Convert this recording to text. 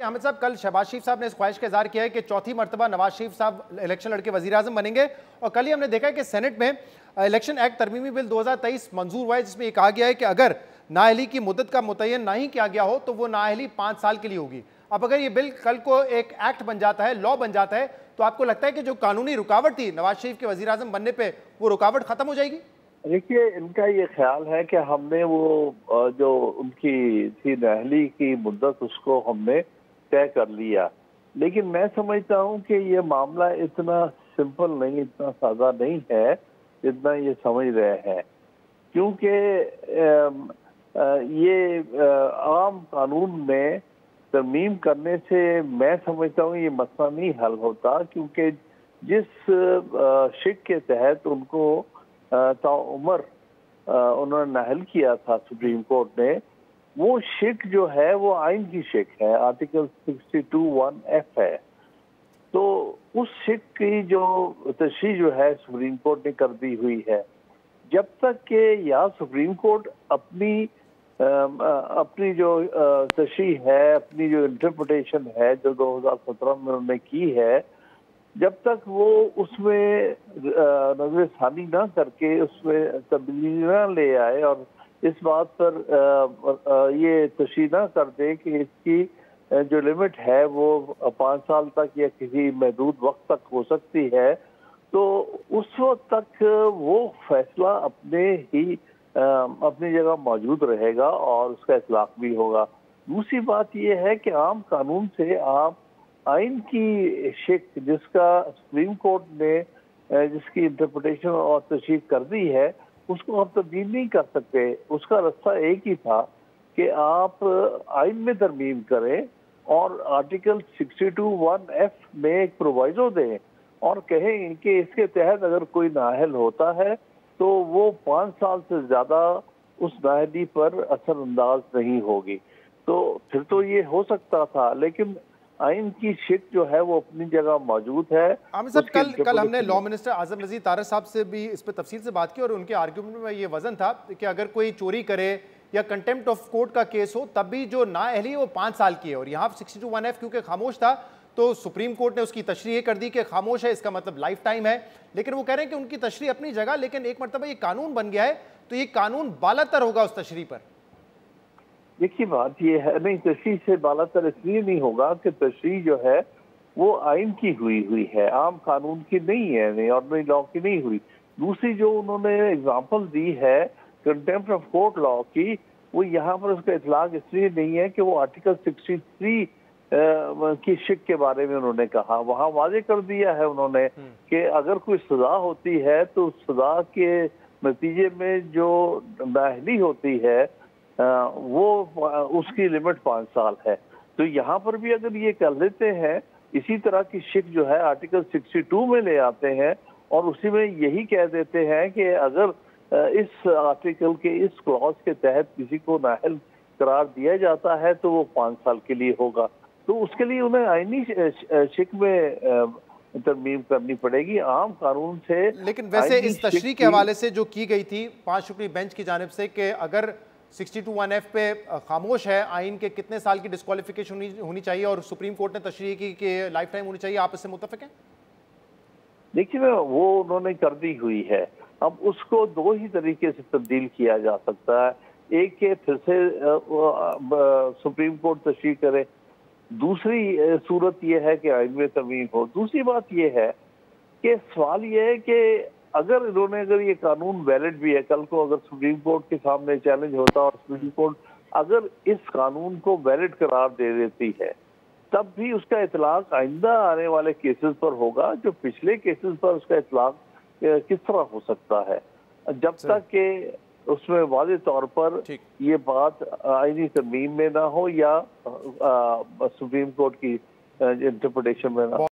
अहमद साहब, कल शहबाज शरीफ साहब ने इस ख्वाहिश का इजहार किया है कि चौथी मरतबा नवाज शरीफ साहब इलेक्शन लड़के वजीर आजम बनेंगे। और कल ही हमने देखा है कि सेनेट में इलेक्शन एक्ट तरमीमी बिल 2023 मंजूर हुआ है, जिसमें यह कहा गया है कि अगर नाअहली की मुद्दत का मुतय्यन नहीं किया गया हो तो वो नाअहली 5 साल के लिए होगी। अब अगर ये बिल कल को एक एक्ट बन जाता है, लॉ बन जाता है, तो आपको लगता है कि जो कानूनी रुकावट थी नवाज शरीफ के वजीर आजम बनने पर, वो रुकावट खत्म हो जाएगी? देखिए, इनका ये ख्याल है कि हमने वो जो उनकी थी नाअहली की मुद्दत, उसको हमने तय कर लिया। लेकिन मैं समझता हूँ कि ये मामला इतना सिंपल नहीं, इतना सादा नहीं है जितना ये समझ रहे हैं, क्योंकि ये आम कानून में तरमीम करने से मैं समझता हूँ ये मसला नहीं हल होता, क्योंकि जिस शिक के तहत उनको ताउम्र उन्होंने नाअहल किया था सुप्रीम कोर्ट ने, वो शिक जो है वो आइन की शिक है, आर्टिकल 62(1)(f) है। तो उस शिक की जो तशरीह जो है सुप्रीम कोर्ट ने कर दी हुई है। जब तक कि या सुप्रीम कोर्ट अपनी जो तशरीह है, अपनी जो इंटरप्रिटेशन है जो 2017 में उन्होंने की है, जब तक वो उसमें नजरसानी ना करके उसमें तब्दीली ना ले आए और इस बात पर ये तशरीह ना कर दे कि इसकी जो लिमिट है वो 5 साल तक या किसी महदूद वक्त तक हो सकती है, तो उस वक्त तक वो फैसला अपनी जगह मौजूद रहेगा और उसका इतलाक भी होगा। दूसरी बात ये है कि आम कानून से आप आइन की शिक जिसका सुप्रीम कोर्ट ने जिसकी इंटरप्रिटेशन और तशरीह कर दी है, उसको आप तब्दील नहीं कर सकते। उसका रास्ता एक ही था कि आप आइन में तरमीम करें और आर्टिकल 62(1)(f) में एक प्रोवाइजो दें और कहें कि इसके तहत अगर कोई नाअहल होता है तो वो 5 साल से ज़्यादा उस नाअहली पर असरअंदाज नहीं होगी। तो फिर तो ये हो सकता था, लेकिन आइन की शिक जो है वो अपनी जगह मौजूद है। आमिर साहब, कल हमने लॉ मिनिस्टर आजम नज़ीर तारक साहब से भी इस पर तफसील से बात की और उनके आर्ग्यूमेंट में ये वजन था कि अगर कोई चोरी करे या कंटेम्प्ट ऑफ कोर्ट का केस हो तब भी जो नाअहली है वो 5 साल की है। और यहाँ 62(1)(f) क्योंकि खामोश था तो सुप्रीम कोर्ट ने उसकी तशरीह कर दी कि खामोश है, इसका मतलब लाइफ टाइम है। लेकिन वो कह रहे हैं कि उनकी तशरीह अपनी जगह, लेकिन एक मरतबा ये कानून बन गया है तो ये कानून बालातर होगा उस तशरीह पर। देखिए, बात ये है, नहीं, तशरीह से बालातर इसलिए नहीं होगा कि तशरीह जो है वो आइन की हुई है, आम कानून की नहीं है, नहीं ऑर्डिनरी लॉ की नहीं हुई। दूसरी जो उन्होंने एग्जांपल दी है कंटेम्प्ट ऑफ कोर्ट लॉ की, वो यहाँ पर उसका इतलाक इसलिए नहीं है कि वो आर्टिकल 63 की शिक के बारे में उन्होंने कहा। वहाँ वाजे कर दिया है उन्होंने कि अगर कोई सजा होती है तो सजा के नतीजे में जो नाअहली होती है वो उसकी लिमिट 5 साल है। तो यहाँ पर भी अगर ये कर लेते हैं, इसी तरह की शिक जो है आर्टिकल 62 में ले आते हैं और उसी में यही कह देते हैं कि अगर इस आर्टिकल के इस क्लॉज के तहत किसी को नाअहल करार दिया जाता है तो वो 5 साल के लिए होगा। तो उसके लिए उन्हें आईनी शिक में तरमीम करनी पड़ेगी, आम कानून से। लेकिन वैसे इस तशरीह के हवाले से जो की गई थी 5 रुकनी बेंच की जानिब से कि अगर 62(1)(f) पे खामोश है, आइन के कितने साल की डिस्क्वालिफिकेशन होनी चाहिए और सुप्रीम कोर्ट ने तशरीह की कि लाइफ टाइम होनी चाहिए, आप इससे मुत्तफिक हैं? देखिए, वो उन्होंने कर दी हुई है। अब उसको 2 ही तरीके से तब्दील किया जा सकता है। एक के फिर से सुप्रीम कोर्ट तशरीह करे, दूसरी सूरत यह है कि आइन में तरमीम हो। दूसरी बात यह है कि सवाल यह है कि अगर ये कानून वैलिड भी है, कल को अगर सुप्रीम कोर्ट के सामने चैलेंज होता और सुप्रीम कोर्ट अगर इस कानून को वैलिड करार दे देती है, तब भी उसका इतलाक आइंदा आने वाले केसेस पर होगा। जो पिछले केसेस पर उसका इतलाक किस तरह हो सकता है, जब तक कि उसमें वाज़ेह तौर पर ये बात आईनी तरमीम में ना हो या सुप्रीम कोर्ट की इंटरप्रिटेशन में ना हो।